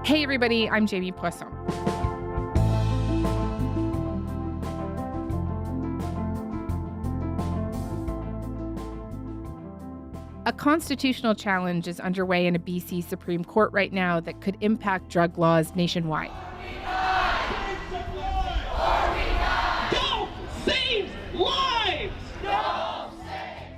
Hey everybody, I'm Jamie Poisson. A constitutional challenge is underway in a BC Supreme Court right now that could impact drug laws nationwide.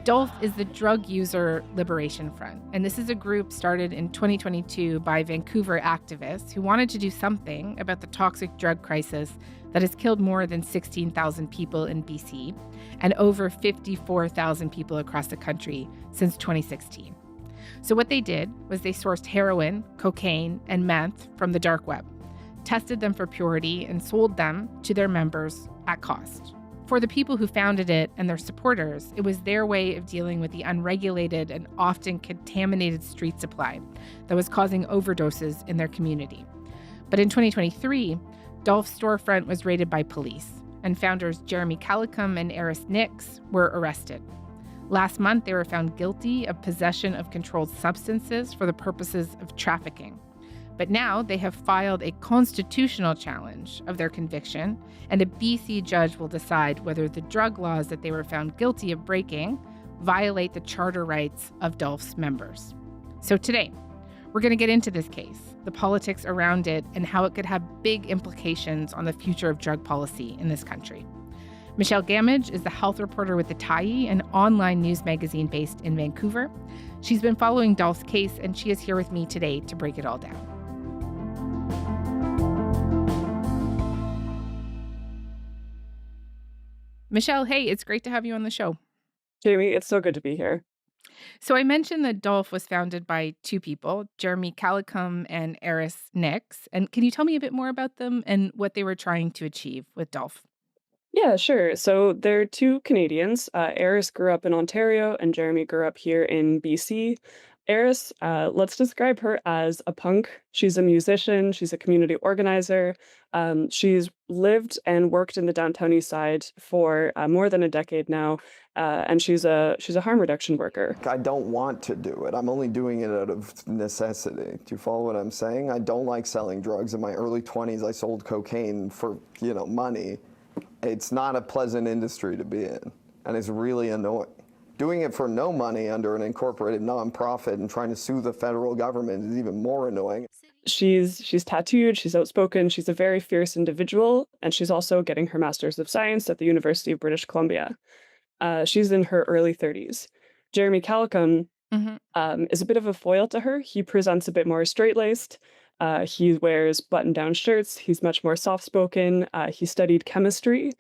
DOLF is the Drug User Liberation Front, and this is a group started in 2022 by Vancouver activists who wanted to do something about the toxic drug crisis that has killed more than 16,000 people in BC and over 54,000 people across the country since 2016. So what they did was they sourced heroin, cocaine, and meth from the dark web, tested them for purity, and sold them to their members at cost. For the people who founded it and their supporters, it was their way of dealing with the unregulated and often contaminated street supply that was causing overdoses in their community. But in 2023, DOLF's storefront was raided by police, and founders Jeremy Calicum and Eris Nix were arrested. Last month, they were found guilty of possession of controlled substances for the purposes of trafficking. But now they have filed a constitutional challenge of their conviction, and a BC judge will decide whether the drug laws that they were found guilty of breaking violate the charter rights of DOLF's members. So today, we're going to get into this case, the politics around it, and how it could have big implications on the future of drug policy in this country. Michelle Gamage is the health reporter with The Tyee, an online news magazine based in Vancouver. She's been following DOLF's case, and she is here with me today to break it all down. Michelle, hey, it's great to have you on the show. Jamie, it's so good to be here. So I mentioned that DOLF was founded by two people, Jeremy Calicum and Eris Nix. And can you tell me a bit more about them and what they were trying to achieve with DOLF? Yeah, sure. So they're two Canadians. Eris grew up in Ontario and Jeremy grew up here in BC. Eris, let's describe her as a punk. She's a musician. She's a community organizer. She's lived and worked in the downtown east side for more than a decade now, and she's a harm reduction worker. I don't want to do it. I'm only doing it out of necessity. Do you follow what I'm saying? I don't like selling drugs. In my early 20s, I sold cocaine for money. It's not a pleasant industry to be in, and it's really annoying. Doing it for no money under an incorporated nonprofit and trying to sue the federal government is even more annoying. She's tattooed, she's outspoken, she's a very fierce individual, and she's also getting her Master's of Science at the University of British Columbia. She's in her early 30s. Jeremy Calicum is a bit of a foil to her. He presents a bit more straight-laced. He wears button-down shirts. He's much more soft-spoken. He studied chemistry.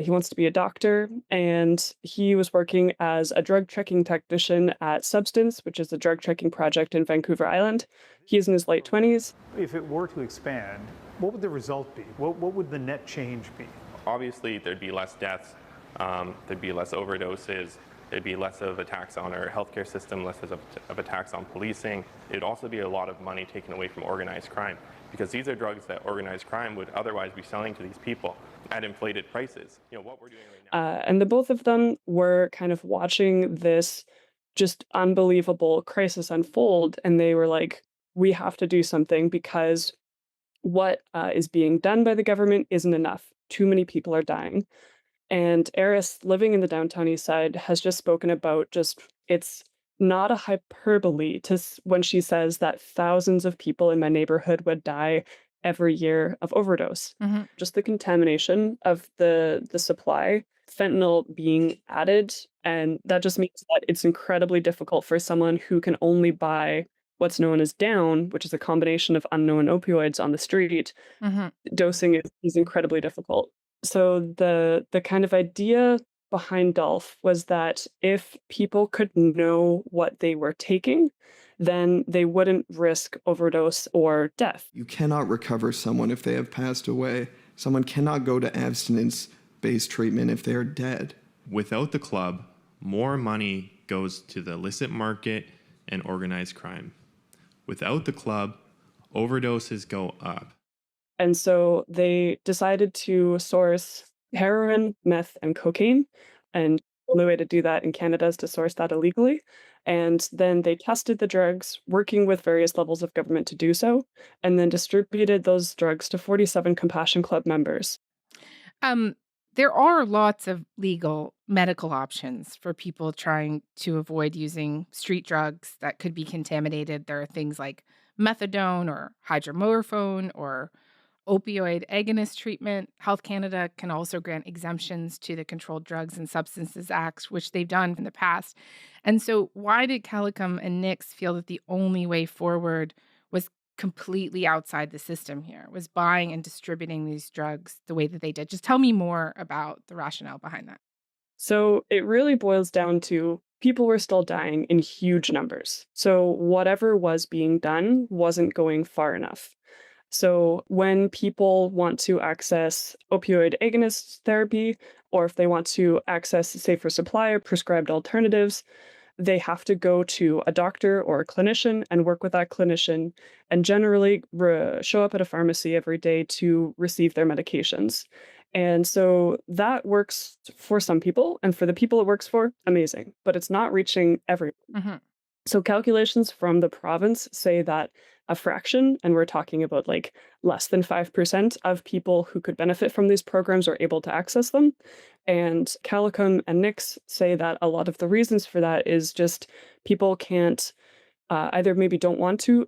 He wants to be a doctor, and he was working as a drug checking technician at Substance, which is a drug checking project in Vancouver Island. He's in his late 20s. If it were to expand, what would the result be? What would the net change be? Obviously, there'd be less deaths, there'd be less overdoses, there'd be less of a tax on our healthcare system, less of a tax on policing. It'd also be a lot of money taken away from organized crime, because these are drugs that organized crime would otherwise be selling to these people at inflated prices. What we're doing right now. And the both of them were kind of watching this just unbelievable crisis unfold, and they were like, we have to do something because what is being done by the government isn't enough. Too many people are dying. And Eris, living in the downtown east side, has just spoken about it's not a hyperbole when she says that thousands of people in my neighborhood would die every year of overdose. Just the contamination of the supply, fentanyl being added, and that just means that it's incredibly difficult for someone who can only buy what's known as down, which is a combination of unknown opioids on the street. Dosing is incredibly difficult. So the kind of idea behind DOLF was that if people could know what they were taking, then they wouldn't risk overdose or death. You cannot recover someone if they have passed away. Someone cannot go to abstinence-based treatment if they are dead. Without the club, more money goes to the illicit market and organized crime. Without the club, overdoses go up. And so they decided to source heroin, meth, and cocaine. And the only way to do that in Canada is to source that illegally. And then they tested the drugs, working with various levels of government to do so, and then distributed those drugs to 47 Compassion Club members. Um, there are lots of legal medical options for people trying to avoid using street drugs that could be contaminated. There are things like methadone or hydromorphone or opioid agonist treatment. Health Canada can also grant exemptions to the Controlled Drugs and Substances Act, which they've done in the past. And so, why did Calicum and Nix feel that the only way forward was completely outside the system here, was buying and distributing these drugs the way that they did? Just tell me more about the rationale behind that. So it really boils down to people were still dying in huge numbers. So whatever was being done wasn't going far enough. So when people want to access opioid agonist therapy, or if they want to access a safer supply of prescribed alternatives, they have to go to a doctor or a clinician and work with that clinician and generally show up at a pharmacy every day to receive their medications. And so that works for some people, and for the people it works for, amazing, but it's not reaching everyone. Mhm. So calculations from the province say that a fraction, and we're talking about like less than 5% of people who could benefit from these programs are able to access them. And Calicum and Nix say that a lot of the reasons for that is just people can't either maybe don't want to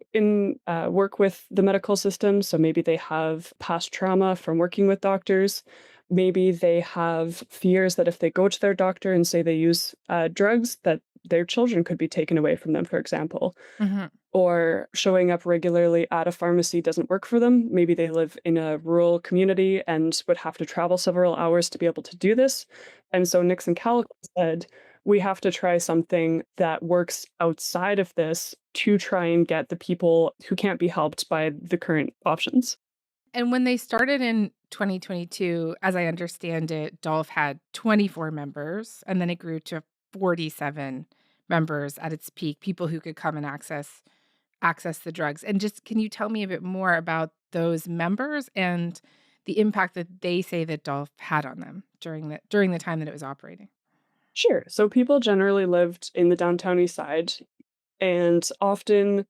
work with the medical system. So maybe they have past trauma from working with doctors. Maybe they have fears that if they go to their doctor and say they use drugs, that their children could be taken away from them, for example. Mhm. Or showing up regularly at a pharmacy doesn't work for them. Maybe they live in a rural community and would have to travel several hours to be able to do this. And so Nix and Calico said, we have to try something that works outside of this to try and get the people who can't be helped by the current options. And when they started in 2022, as I understand it, Dolph had 24 members, and then it grew to 47 members at its peak, people who could come and access the drugs. And just can you tell me a bit more about those members and the impact that they say that Dolph had on them during the time that it was operating? Sure. So people generally lived in the downtown east side, and often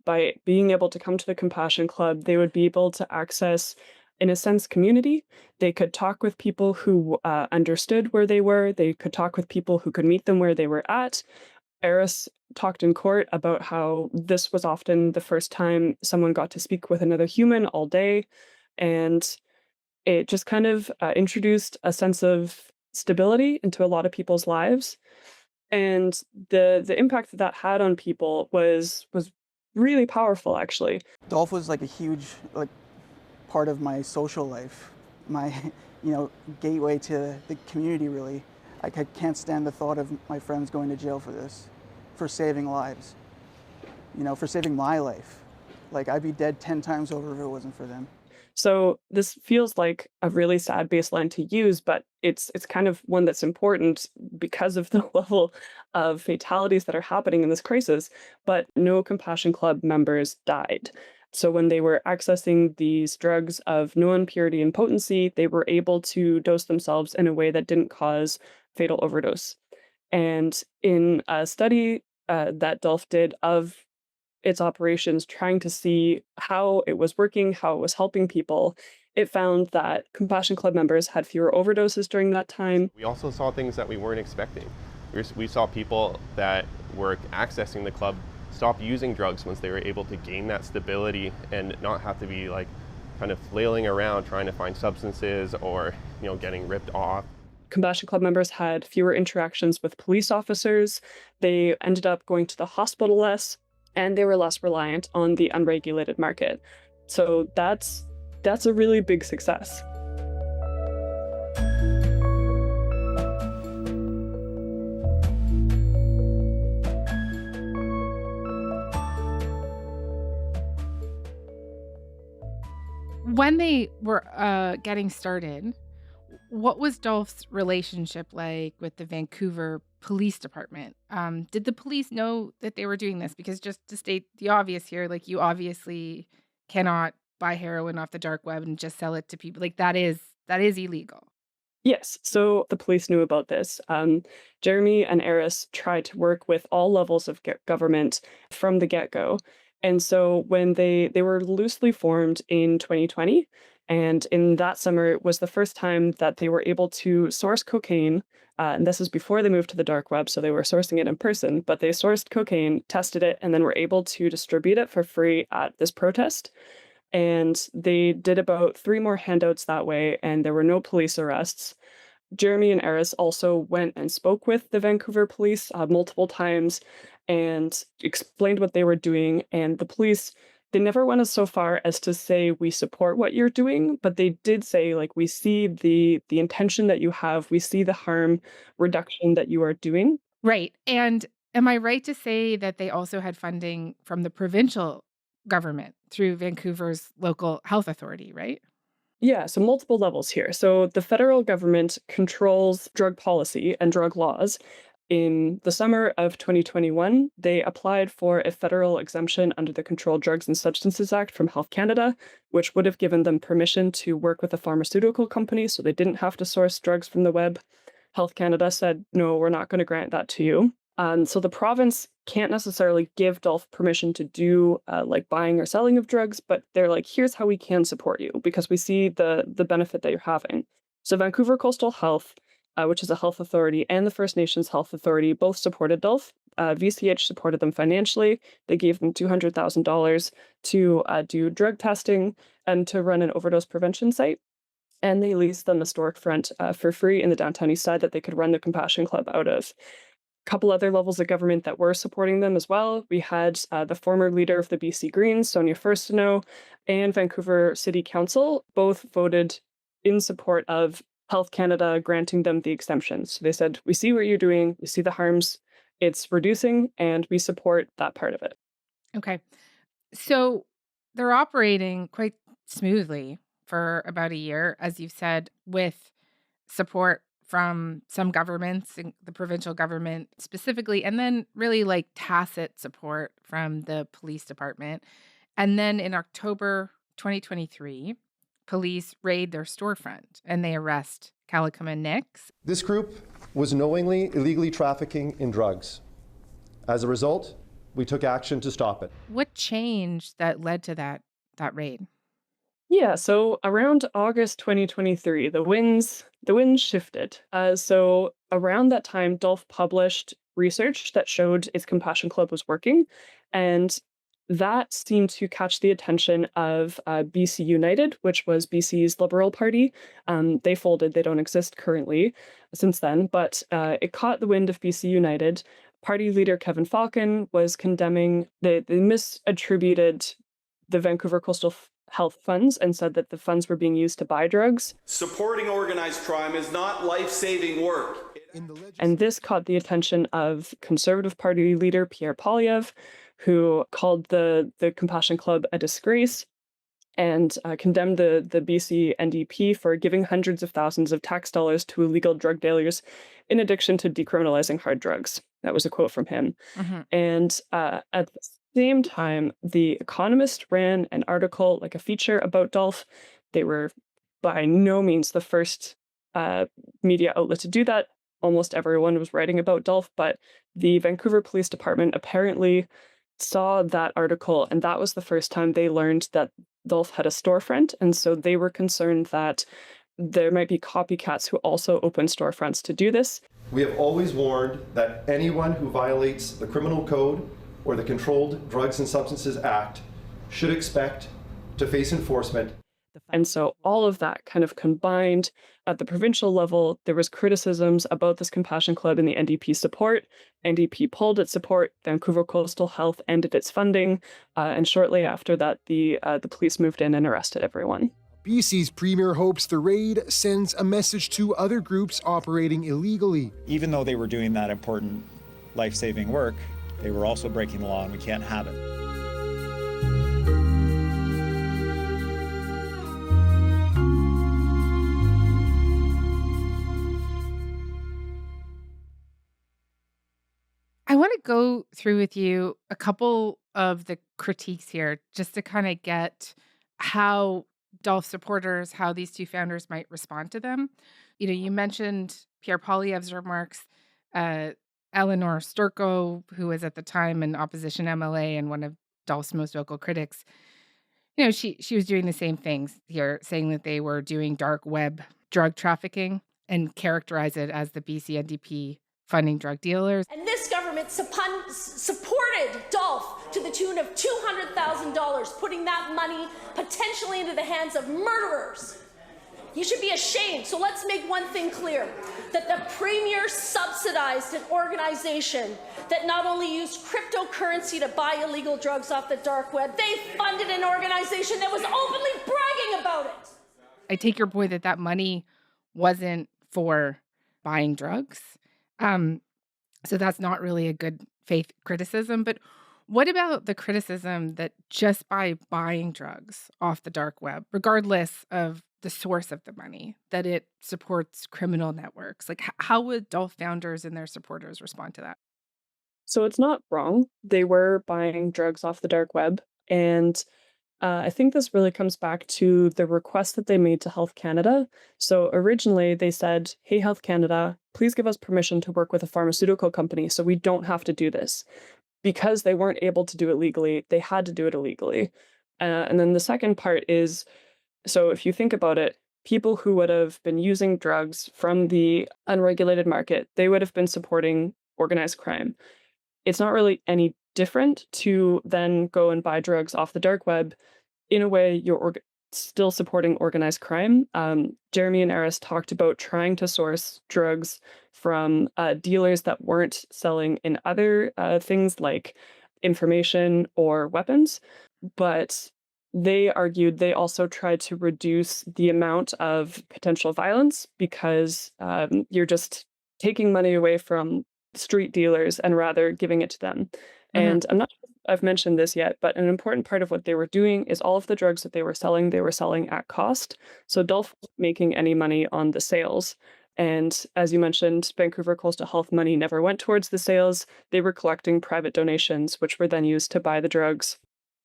by being able to come to the Compassion Club, they would be able to access, in a sense, community. They could talk with people who understood where they were. They could talk with people who could meet them where they were at. Eris talked in court about how this was often the first time someone got to speak with another human all day. And it just kind of introduced a sense of stability into a lot of people's lives. And the impact that that had on people was really powerful, actually. Golf was like a huge part of my social life, my gateway to the community. Really, I can't stand the thought of my friends going to jail for this, for saving lives. For saving my life. Like I'd be dead 10 times over if it wasn't for them. So this feels like a really sad baseline to use, but it's kind of one that's important because of the level of fatalities that are happening in this crisis. But no Compassion Club members died. So when they were accessing these drugs of known purity and potency, they were able to dose themselves in a way that didn't cause fatal overdose. And in a study that Dolph did of its operations, trying to see how it was working, how it was helping people, it found that Compassion Club members had fewer overdoses during that time. We also saw things that we weren't expecting. We saw people that were accessing the club stop using drugs once they were able to gain that stability and not have to be kind of flailing around trying to find substances or getting ripped off. Compassion Club members had fewer interactions with police officers. They ended up going to the hospital less, and they were less reliant on the unregulated market. So that's a really big success. When they were getting started, what was Dolph's relationship like with the Vancouver Police Department? Did the police know that they were doing this? Because just to state the obvious here, like you obviously cannot buy heroin off the dark web and just sell it to people. Like that is illegal. Yes, so the police knew about this. Jeremy and Eris tried to work with all levels of government from the get-go. And so when they were loosely formed in 2020, and in that summer it was the first time that they were able to source cocaine. And this is before they moved to the dark web, so they were sourcing it in person, but they sourced cocaine, tested it, and then were able to distribute it for free at this protest. And they did about 3 more handouts that way, and there were no police arrests. Jeremy and Eris also went and spoke with the Vancouver police multiple times and explained what they were doing. And the police, they never went as so far as to say, we support what you're doing, but they did say, like, we see the intention that you have, we see the harm reduction that you are doing. Right. And am I right to say that they also had funding from the provincial government through Vancouver's local health authority, right? Yeah, so multiple levels here. So the federal government controls drug policy and drug laws. In the summer of 2021, they applied for a federal exemption under the Controlled Drugs and Substances Act from Health Canada, which would have given them permission to work with a pharmaceutical company so they didn't have to source drugs from the web. Health Canada said, no, we're not going to grant that to you. So the province can't necessarily give Dolph permission to do like buying or selling of drugs, but they're like, here's how we can support you because we see the benefit that you're having. So Vancouver Coastal Health, which is a health authority, and the First Nations Health Authority both supported Dolph. VCH supported them financially. They gave them $200,000 to do drug testing and to run an overdose prevention site. And they leased them a storefront for free in the downtown east side that they could run the Compassion Club out of. Couple other levels of government that were supporting them as well. We had the former leader of the BC Greens, Sonia Furstenau, and Vancouver City Council both voted in support of Health Canada granting them the exemptions. So they said, we see what you're doing, we see the harms it's reducing, and we support that part of it. Okay. So they're operating quite smoothly for about a year, as you've said, with support from some governments, the provincial government specifically, and then really like tacit support from the police department. And then in October 2023, police raid their storefront and they arrest Calicum and Nix. This group was knowingly, illegally trafficking in drugs. As a result, we took action to stop it. What changed that led to that raid? Yeah, so around August 2023, the winds shifted. So around that time, Dolph published research that showed its Compassion Club was working, and that seemed to catch the attention of BC United, which was BC's Liberal Party. They folded; they don't exist currently since then, but it caught the wind of BC United. Party leader Kevin Falcon was condemning they misattributed the Vancouver Coastal Health funds and said that the funds were being used to buy drugs. Supporting organized crime is not life-saving work. And this caught the attention of Conservative Party leader Pierre Poilievre, who called the Compassion Club a disgrace and condemned the BC NDP for giving hundreds of thousands of tax dollars to illegal drug dealers in addition to decriminalizing hard drugs. That was a quote from him. Mm-hmm. And at the same time, The Economist ran an article, like a feature about Dolph. They were by no means the first media outlet to do that. Almost everyone was writing about Dolph, but the Vancouver Police Department apparently saw that article, and that was the first time they learned that Dolph had a storefront, and so they were concerned that there might be copycats who also open storefronts to do this. We have always warned that anyone who violates the criminal code or the Controlled Drugs and Substances Act should expect to face enforcement. And so all of that kind of combined at the provincial level, there was criticisms about this Compassion Club and the NDP support. NDP pulled its support. Vancouver Coastal Health ended its funding. And shortly after that, the police moved in and arrested everyone. BC's premier hopes the raid sends a message to other groups operating illegally. Even though they were doing that important life-saving work, they were also breaking the law, and we can't have it. I want to go through with you a couple of the critiques here just to kind of get how Dolph supporters, how these two founders might respond to them. You mentioned Pierre Poilievre's remarks. Uh, Eleanor Sturko, who was at the time an opposition MLA and one of Dolph's most vocal critics, she was doing the same things here, saying that they were doing dark web drug trafficking and characterize it as the BC NDP funding drug dealers. And this government supported Dolph to the tune of $200,000, putting that money potentially into the hands of murderers. You should be ashamed. So let's make one thing clear, that the Premier subsidized an organization that not only used cryptocurrency to buy illegal drugs off the dark web, they funded an organization that was openly bragging about it. I take your point that money wasn't for buying drugs. So that's not really a good faith criticism. But what about the criticism that just by buying drugs off the dark web, regardless of the source of the money, that it supports criminal networks? Like, how would Dolph founders and their supporters respond to that? So it's not wrong. They were buying drugs off the dark web. And I think this really comes back to the request that they made to Health Canada. So originally they said, hey, Health Canada, please give us permission to work with a pharmaceutical company so we don't have to do this. Because they weren't able to do it legally, they had to do it illegally. And then the second part is, so if you think about it, people who would have been using drugs from the unregulated market, they would have been supporting organized crime. It's not really any different to then go and buy drugs off the dark web. In a way, you're still supporting organized crime. Jeremy and Aris talked about trying to source drugs from dealers that weren't selling in other things like information or weapons. But they argued they also tried to reduce the amount of potential violence because you're just taking money away from street dealers and rather giving it to them. And I'm not sure if I've mentioned this yet, but an important part of what they were doing is all of the drugs that they were selling at cost. So Dolph wasn't making any money on the sales. And as you mentioned, Vancouver Coastal Health money never went towards the sales. They were collecting private donations, which were then used to buy the drugs.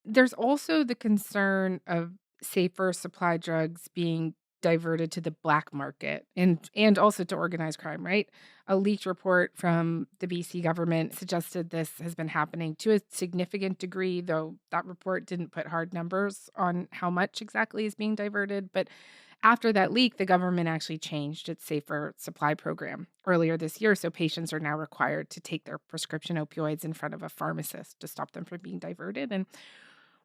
There's also the concern of safer supply drugs being diverted to the black market and also to organized crime, right? A leaked report from the BC government suggested this has been happening to a significant degree, though that report didn't put hard numbers on how much exactly is being diverted. But after that leak, the government actually changed its safer supply program earlier this year. So patients are now required to take their prescription opioids in front of a pharmacist to stop them from being diverted. And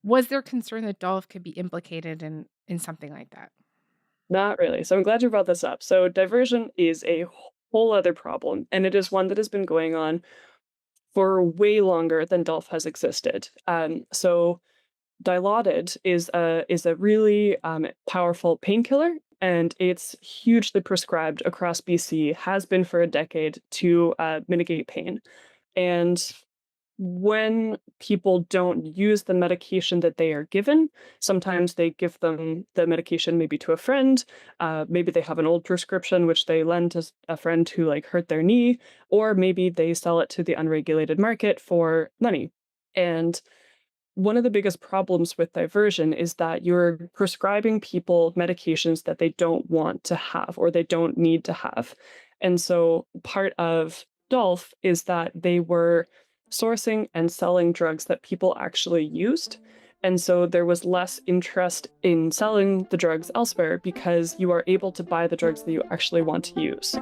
was there concern that Dolph could be implicated in something like that? Not really. So I'm glad you brought this up. So diversion is a whole other problem, and it is one that has been going on for way longer than Dolph has existed. So Dilaudid is a really powerful painkiller, and it's hugely prescribed across BC, has been for a decade to mitigate pain. And when people don't use the medication that they are given, sometimes they give them the medication maybe to a friend. Maybe they have an old prescription which they lend to a friend who hurt their knee, or maybe they sell it to the unregulated market for money. And one of the biggest problems with diversion is that you're prescribing people medications that they don't want to have or they don't need to have. And so part of Dolph is that they were sourcing and selling drugs that people actually used. And so there was less interest in selling the drugs elsewhere because you are able to buy the drugs that you actually want to use.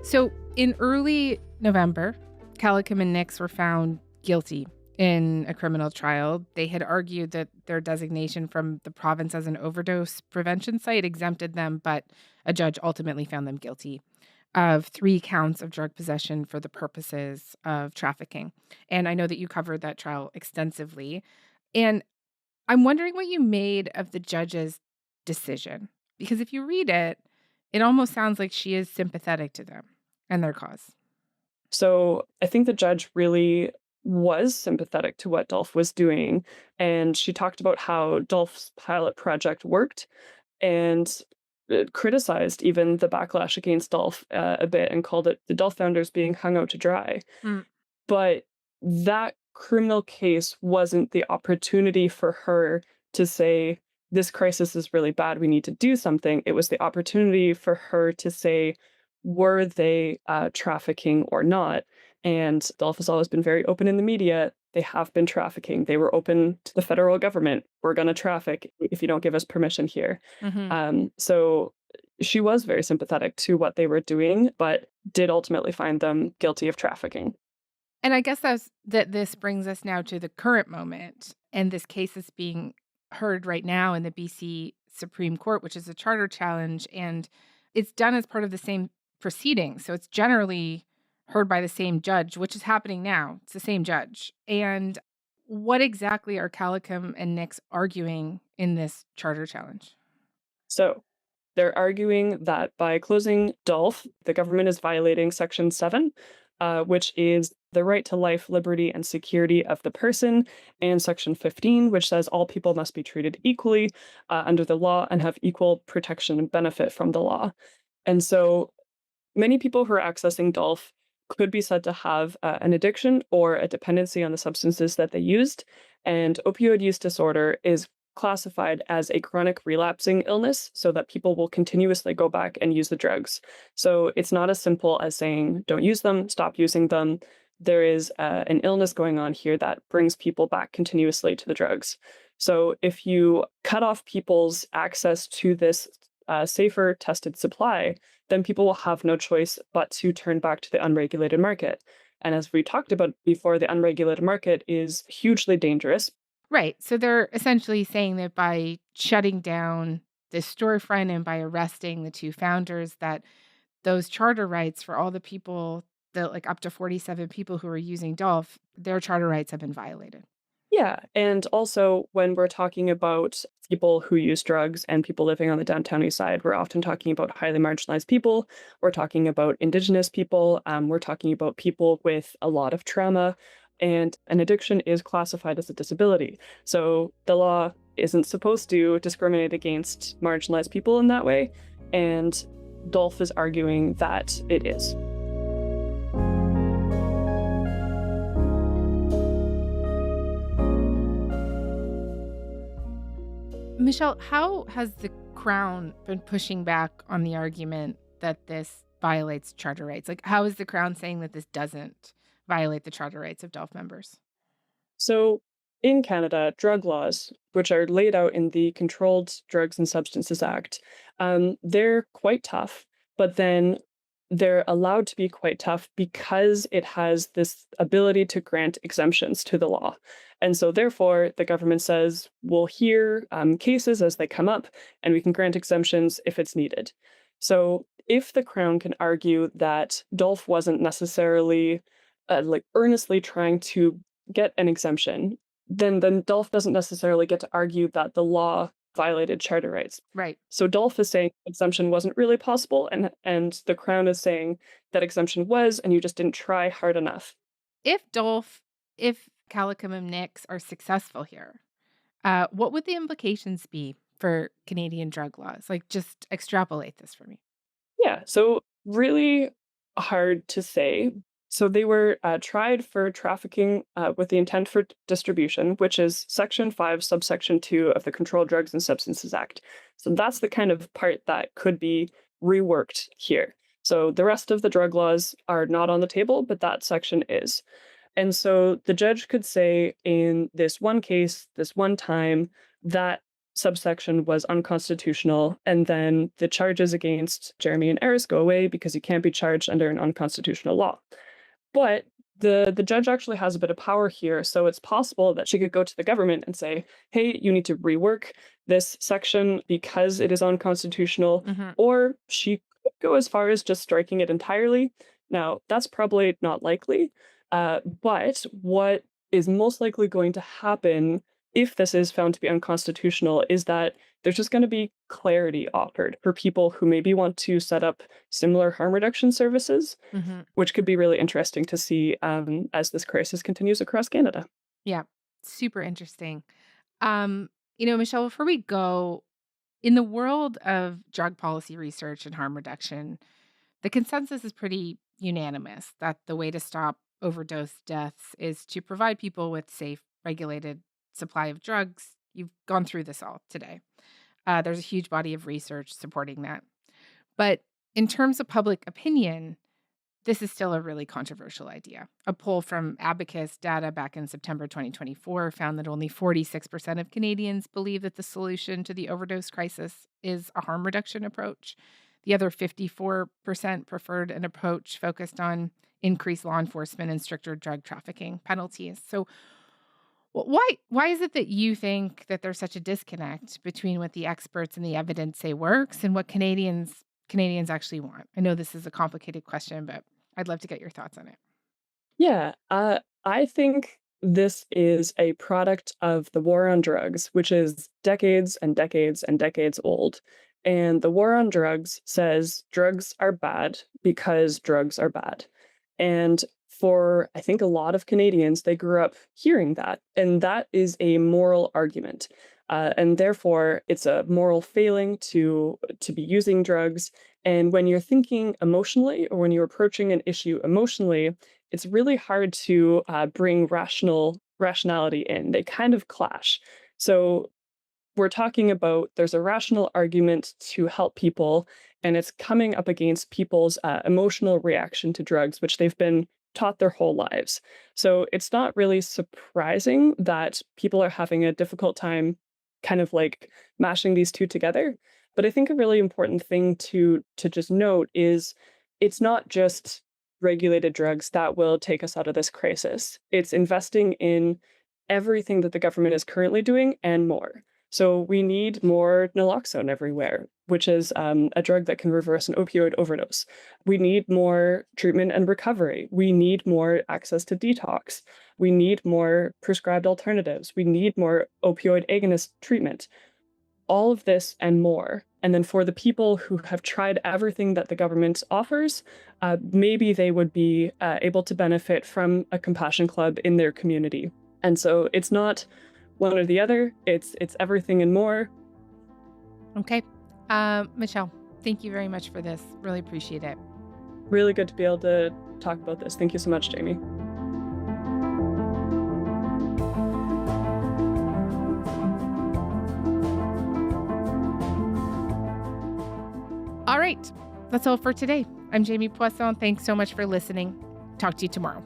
So in early November, Calicum and Nix were found guilty in a criminal trial. They had argued that their designation from the province as an overdose prevention site exempted them, but a judge ultimately found them guilty of 3 counts of drug possession for the purposes of trafficking. And I know that you covered that trial extensively. And I'm wondering what you made of the judge's decision. Because if you read it, it almost sounds like she is sympathetic to them and their cause. So I think the judge really was sympathetic to what Dolph was doing. And she talked about how Dolph's pilot project worked. And criticized even the backlash against Dolph a bit and called it the Dolph founders being hung out to dry. Mm. But that criminal case wasn't the opportunity for her to say, this crisis is really bad, we need to do something. It was the opportunity for her to say, were they trafficking or not? And Dolph has always been very open in the media. They have been trafficking. They were open to the federal government. We're going to traffic if you don't give us permission here. So she was very sympathetic to what they were doing, but did ultimately find them guilty of trafficking. And I guess this brings us now to the current moment. And this case is being heard right now in the BC Supreme Court, which is a charter challenge. And it's done as part of the same proceeding. So it's generally heard by the same judge, which is happening now. It's the same judge. And what exactly are Calicum and Nix arguing in this charter challenge? So they're arguing that by closing Dolph, the government is violating Section 7, which is the right to life, liberty, and security of the person, and Section 15, which says all people must be treated equally under the law and have equal protection and benefit from the law. And so many people who are accessing Dolph could be said to have an addiction or a dependency on the substances that they used. And opioid use disorder is classified as a chronic relapsing illness, so that people will continuously go back and use the drugs. So it's not as simple as saying, don't use them, stop using them. There is an illness going on here that brings people back continuously to the drugs. So if you cut off people's access to this safer tested supply, then people will have no choice but to turn back to the unregulated market. And as we talked about before, the unregulated market is hugely dangerous. Right. So they're essentially saying that by shutting down this storefront and by arresting the two founders, that those charter rights for all the people, up to 47 people who are using Dolph, their charter rights have been violated. Yeah. And also, when we're talking about people who use drugs and people living on the downtown east side, we're often talking about highly marginalized people. We're talking about Indigenous people. We're talking about people with a lot of trauma. And an addiction is classified as a disability. So the law isn't supposed to discriminate against marginalized people in that way. And Dolph is arguing that it is. Michelle, how has the Crown been pushing back on the argument that this violates charter rights? How is the Crown saying that this doesn't violate the charter rights of Dolph members? So in Canada, drug laws, which are laid out in the Controlled Drugs and Substances Act, they're quite tough, but then they're allowed to be quite tough because it has this ability to grant exemptions to the law. And so therefore, the government says, we'll hear cases as they come up, and we can grant exemptions if it's needed. So if the Crown can argue that Dolph wasn't necessarily earnestly trying to get an exemption, then Dolph doesn't necessarily get to argue that the law violated charter rights. Right. So Dolph is saying exemption wasn't really possible, and the Crown is saying that exemption was, and you just didn't try hard enough. If Calicum and Nix are successful here, what would the implications be for Canadian drug laws? Just extrapolate this for me. Yeah, so really hard to say. So they were tried for trafficking with the intent for distribution, which is Section 5, subsection 2 of the Controlled Drugs and Substances Act. So that's the kind of part that could be reworked here. So the rest of the drug laws are not on the table, but that section is. And so the judge could say in this one case, this one time, that subsection was unconstitutional, and then the charges against Jeremy and Eris go away because you can't be charged under an unconstitutional law. But the judge actually has a bit of power here, so it's possible that she could go to the government and say, hey, you need to rework this section because it is unconstitutional, or she could go as far as just striking it entirely. Now, that's probably not likely, but what is most likely going to happen if this is found to be unconstitutional is that there's just going to be clarity offered for people who maybe want to set up similar harm reduction services, which could be really interesting to see as this crisis continues across Canada. Yeah, super interesting. Michelle, before we go, In the world of drug policy research and harm reduction, the consensus is pretty unanimous that the way to stop overdose deaths is to provide people with safe, regulated supply of drugs. You've gone through this all today. There's a huge body of research supporting that. But in terms of public opinion, this is still a really controversial idea. A poll from Abacus data back in September 2024 found that only 46% of Canadians believe that the solution to the overdose crisis is a harm reduction approach. The other 54% preferred an approach focused on increased law enforcement and stricter drug trafficking penalties. So why is it that you think that there's such a disconnect between what the experts and the evidence say works and what Canadians actually want? I know this is a complicated question, but I'd love to get your thoughts on it. Yeah, I think this is a product of the war on drugs, which is decades and decades and decades old. And the war on drugs says drugs are bad because drugs are bad. And for, I think, a lot of Canadians, they grew up hearing that. And that is a moral argument. And therefore, it's a moral failing to be using drugs. And when you're thinking emotionally or when you're approaching an issue emotionally, it's really hard to bring rationality in. They kind of clash. So we're talking about there's a rational argument to help people, and it's coming up against people's emotional reaction to drugs, which they've been taught their whole lives. So it's not really surprising that people are having a difficult time kind of like mashing these two together. But I think a really important thing to just note is it's not just regulated drugs that will take us out of this crisis. It's investing in everything that the government is currently doing and more. So we need more naloxone everywhere, which is a drug that can reverse an opioid overdose. We need more treatment and recovery. We need more access to detox. We need more prescribed alternatives. We need more opioid agonist treatment. All of this and more. And then for the people who have tried everything that the government offers, maybe they would be able to benefit from a compassion club in their community. And so it's not one or the other, it's everything and more. Okay. Michelle, thank you very much for this. Really appreciate it. Really good to be able to talk about this. Thank you so much, Jamie. All right. That's all for today. I'm Jamie Poisson. Thanks so much for listening. Talk to you tomorrow.